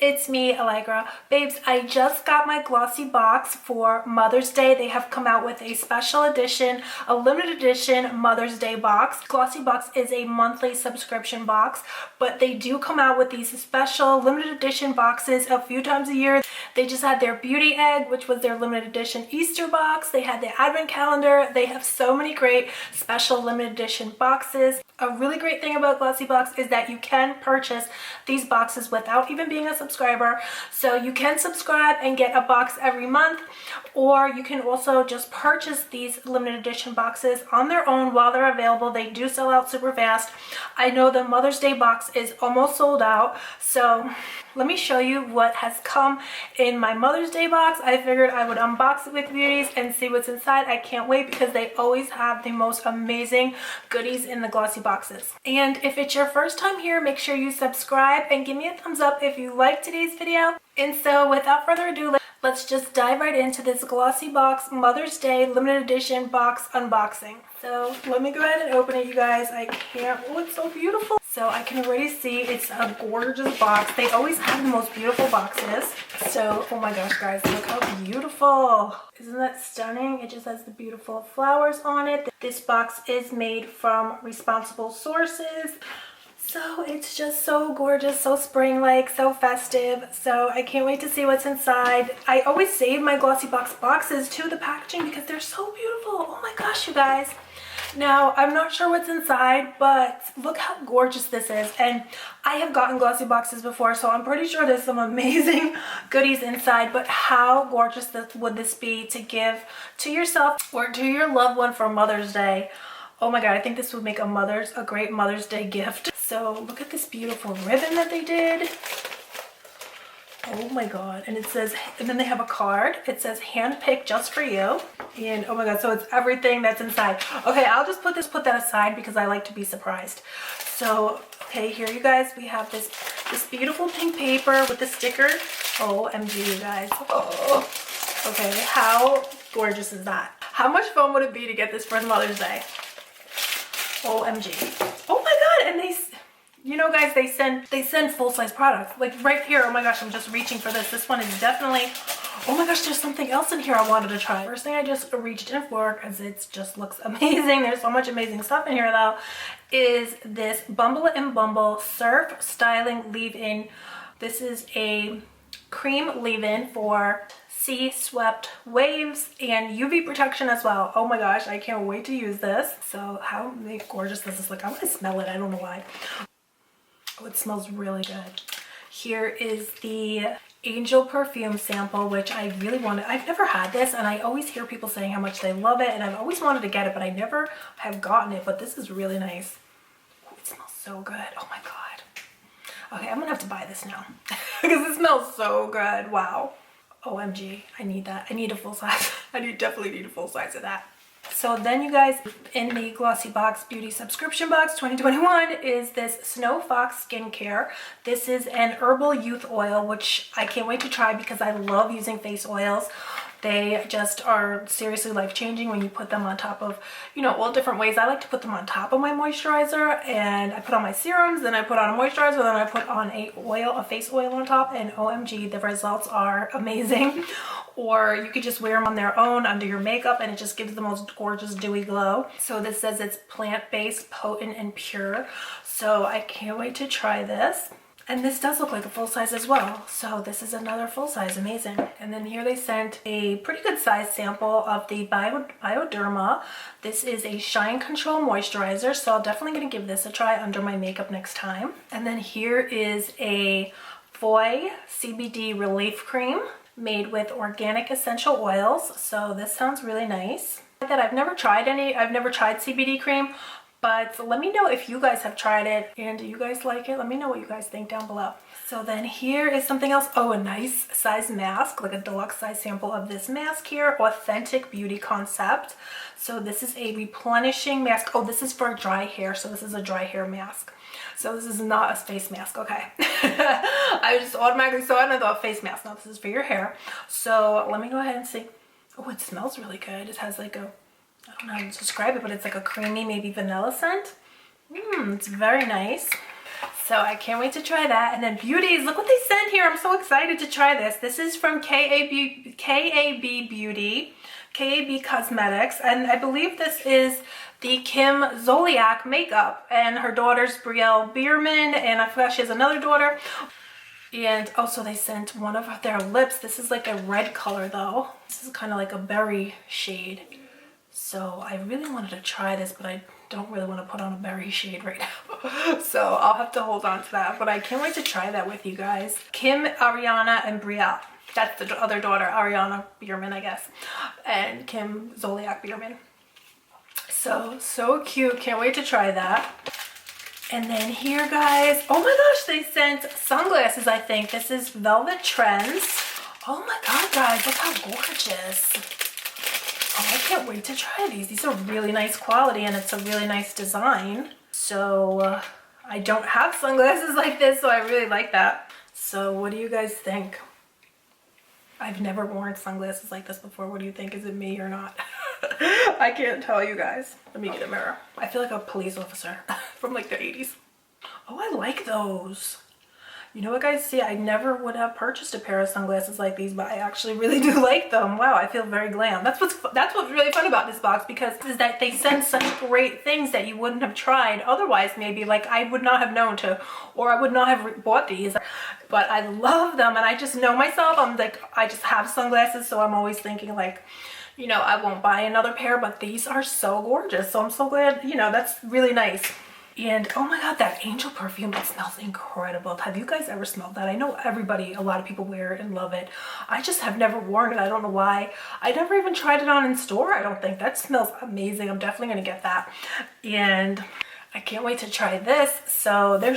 it's me, Allegra. Babes, I just got my Glossybox for Mother's Day. They have come out with a special edition, a limited edition Mother's Day box. Glossybox is a monthly subscription box, but they do come out with these special limited edition boxes a few times a year. They just had their Beauty Egg, which was their limited edition Easter box. They had the Advent Calendar. They have so many great special limited edition boxes. A really great thing about Glossybox is that you can purchase these boxes without even being a subscriber. So you can subscribe and get a box every month, or you can also just purchase these limited edition boxes on their own while they're available. They do sell out super fast. I know the Mother's Day box is almost sold out, so let me show you what has come in my Mother's Day box. I figured I would unbox it with Beauties and see what's inside. I can't wait because they always have the most amazing goodies in the Glossy boxes. And if it's your first time here, make sure you subscribe and give me a thumbs up if you like today's video. And so without further ado, let's just dive right into this Glossybox Mother's Day limited edition box unboxing. So let me go ahead and open it, you guys. I can't, oh, it's so beautiful. So I can already see it's a gorgeous box. They always have the most beautiful boxes. So, oh my gosh, guys, look how beautiful. Isn't that stunning? It just has the beautiful flowers on it. This box is made from responsible sources. So it's just so gorgeous, so spring-like, so festive. So I can't wait to see what's inside. I always save my Glossybox boxes to the packaging because they're so beautiful. Oh my gosh, you guys. Now, I'm not sure what's inside, but look how gorgeous this is. And I have gotten Glossy boxes before, so I'm pretty sure there's some amazing goodies inside. But how gorgeous would this be to give to yourself or to your loved one for Mother's Day? Oh my God, I think this would make a great Mother's Day gift. So look at this beautiful ribbon that they did. Oh my God. And it says, and then they have a card. It says handpicked just for you. And oh my God, so it's everything that's inside. Okay, I'll just put that aside because I like to be surprised. So, okay, here you guys, we have this beautiful pink paper with the sticker. OMG, you guys. Oh, okay, how gorgeous is that? How much fun would it be to get this for Mother's Day? OMG. Oh my God, and you know, guys, they send full-size products. Like right here, oh my gosh, I'm just reaching for this. This one is definitely, oh my gosh, there's something else in here I wanted to try. First thing I just reached in for, because it just looks amazing. There's so much amazing stuff in here though, is this Bumble Bumble Surf Styling Leave-In. This is a cream leave-in for sea swept waves and UV protection as well. Oh my gosh, I can't wait to use this. So how gorgeous does this look? I'm gonna smell it, I don't know why. Oh, it smells really good. Here is the Angel perfume sample, which I really wanted. I've never had this, and I always hear people saying how much they love it, and I've always wanted to get it, but I never have gotten it. But this is really nice. Oh, it smells so good. Oh my God. Okay, I'm gonna have to buy this now because it smells so good. Wow. OMG, I need that. I need a full size. Definitely need a full size of that. So then you guys, in the Glossybox Beauty subscription box 2021 is this Snow Fox skincare. This is an herbal youth oil, which I can't wait to try because I love using face oils. They just are seriously life-changing when you put them on top of, you know, all different ways. I like to put them on top of my moisturizer, and I put on my serums, then I put on a moisturizer, then I put on a face oil on top, and OMG, the results are amazing. Or you could just wear them on their own under your makeup, and it just gives the most gorgeous dewy glow. So this says it's plant-based, potent, and pure. So I can't wait to try this. And this does look like a full size as well. So this is another full size, amazing. And then here they sent a pretty good size sample of the Bioderma. This is a Shine Control Moisturizer, so I'm definitely gonna give this a try under my makeup next time. And then here is a Foy CBD Relief Cream made with organic essential oils. So this sounds really nice. I've never tried CBD cream, but let me know if you guys have tried it and do you guys like it. Let me know what you guys think down below. So then here is something else. Oh, a nice size mask, like a deluxe size sample of this mask here, Authentic Beauty Concept. So this is a replenishing mask. Oh, this is for dry hair. So this is a dry hair mask. So this is not a face mask, okay. I just automatically saw it and I thought face mask. No, this is for your hair. So let me go ahead and see. Oh, it smells really good. It has like a, I don't know how to describe it, but it's like a creamy, maybe vanilla scent. It's very nice. So I can't wait to try that. And then Beauties, look what they sent here. I'm so excited to try this. This is from KAB Beauty, KAB Cosmetics. And I believe this is the Kim Zolciak makeup. And her daughter's Brielle Biermann. And I forgot she has another daughter. And also they sent one of their lips. This is like a red color though. This is kind of like a berry shade. So I really wanted to try this, but I don't really want to put on a berry shade right now. So I'll have to hold on to that, but I can't wait to try that with you guys. Kim, Ariana, and Brielle. That's the other daughter, Ariana Biermann, I guess. And Kim Zolciak Biermann. So cute. Can't wait to try that. And then here, guys, oh my gosh, they sent sunglasses, I think. This is Velvet Trends. Oh my god, guys, look how gorgeous. Oh, I can't wait to try these. These are really nice quality and it's a really nice design. So I don't have sunglasses like this, so I really like that. So what do you guys think? I've never worn sunglasses like this before. What do you think? Is it me or not? I can't tell you guys. Let me get a mirror. I feel like a police officer from like the 80s. Oh, I like those. You know what, guys? See, I never would have purchased a pair of sunglasses like these, but I actually really do like them. Wow, I feel very glam. That's what's really fun about this box, because is that they send such great things that you wouldn't have tried otherwise. Maybe like I would not have known to, or I would not have bought these. But I love them, and I just know myself. I'm like, I just have sunglasses, so I'm always thinking like, you know, I won't buy another pair, but these are so gorgeous. So I'm so glad, you know, that's really nice. And oh my god, that angel perfume, it smells incredible. Have you guys ever smelled that? I know a lot of people wear it and love it. I just have never worn it. I don't know why. I never even tried it on in store, I don't think. That smells amazing. I'm definitely gonna get that. And I can't wait to try this. So there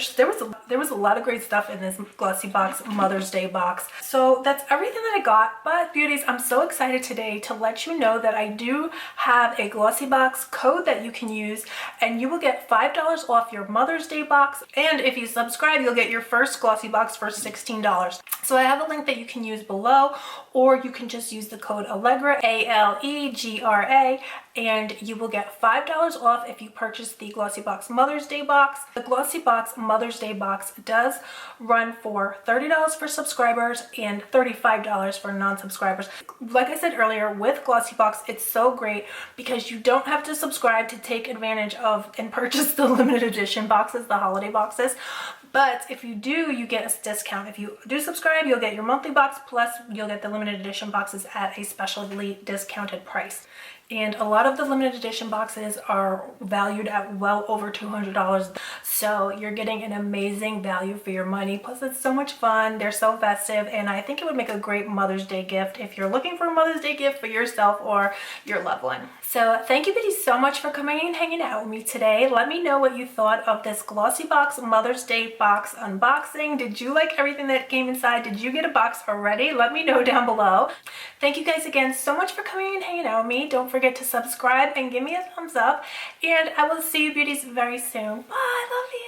was a lot of great stuff in this Glossybox Mother's Day box. So that's everything that I got. But beauties, I'm so excited today to let you know that I do have a Glossybox code that you can use, and you will get $5 off your Mother's Day box. And if you subscribe, you'll get your first Glossybox for $16. So I have a link that you can use below, or you can just use the code Allegra, ALEGRA, and you will get $5 off if you purchase the Glossybox Mother's Day box. The Glossybox Mother's Day box does run for $30 for subscribers and $35 for non-subscribers. Like I said earlier, with Glossybox, it's so great because you don't have to subscribe to take advantage of and purchase the limited edition boxes, the holiday boxes. But if you do, you get a discount. If you do subscribe, you'll get your monthly box, plus you'll get the limited edition boxes at a specially discounted price. And a lot of the limited edition boxes are valued at well over $200. So you're getting an amazing value for your money. Plus it's so much fun. They're so festive. And I think it would make a great Mother's Day gift if you're looking for a Mother's Day gift for yourself or your loved one. So thank you, Beauties, so much for coming and hanging out with me today. Let me know what you thought of this Glossybox Mother's Day box unboxing. Did you like everything that came inside? Did you get a box already? Let me know down below. Thank you guys again so much for coming and hanging out with me. Don't forget to subscribe and give me a thumbs up. And I will see you, Beauties, very soon. Bye. I love you.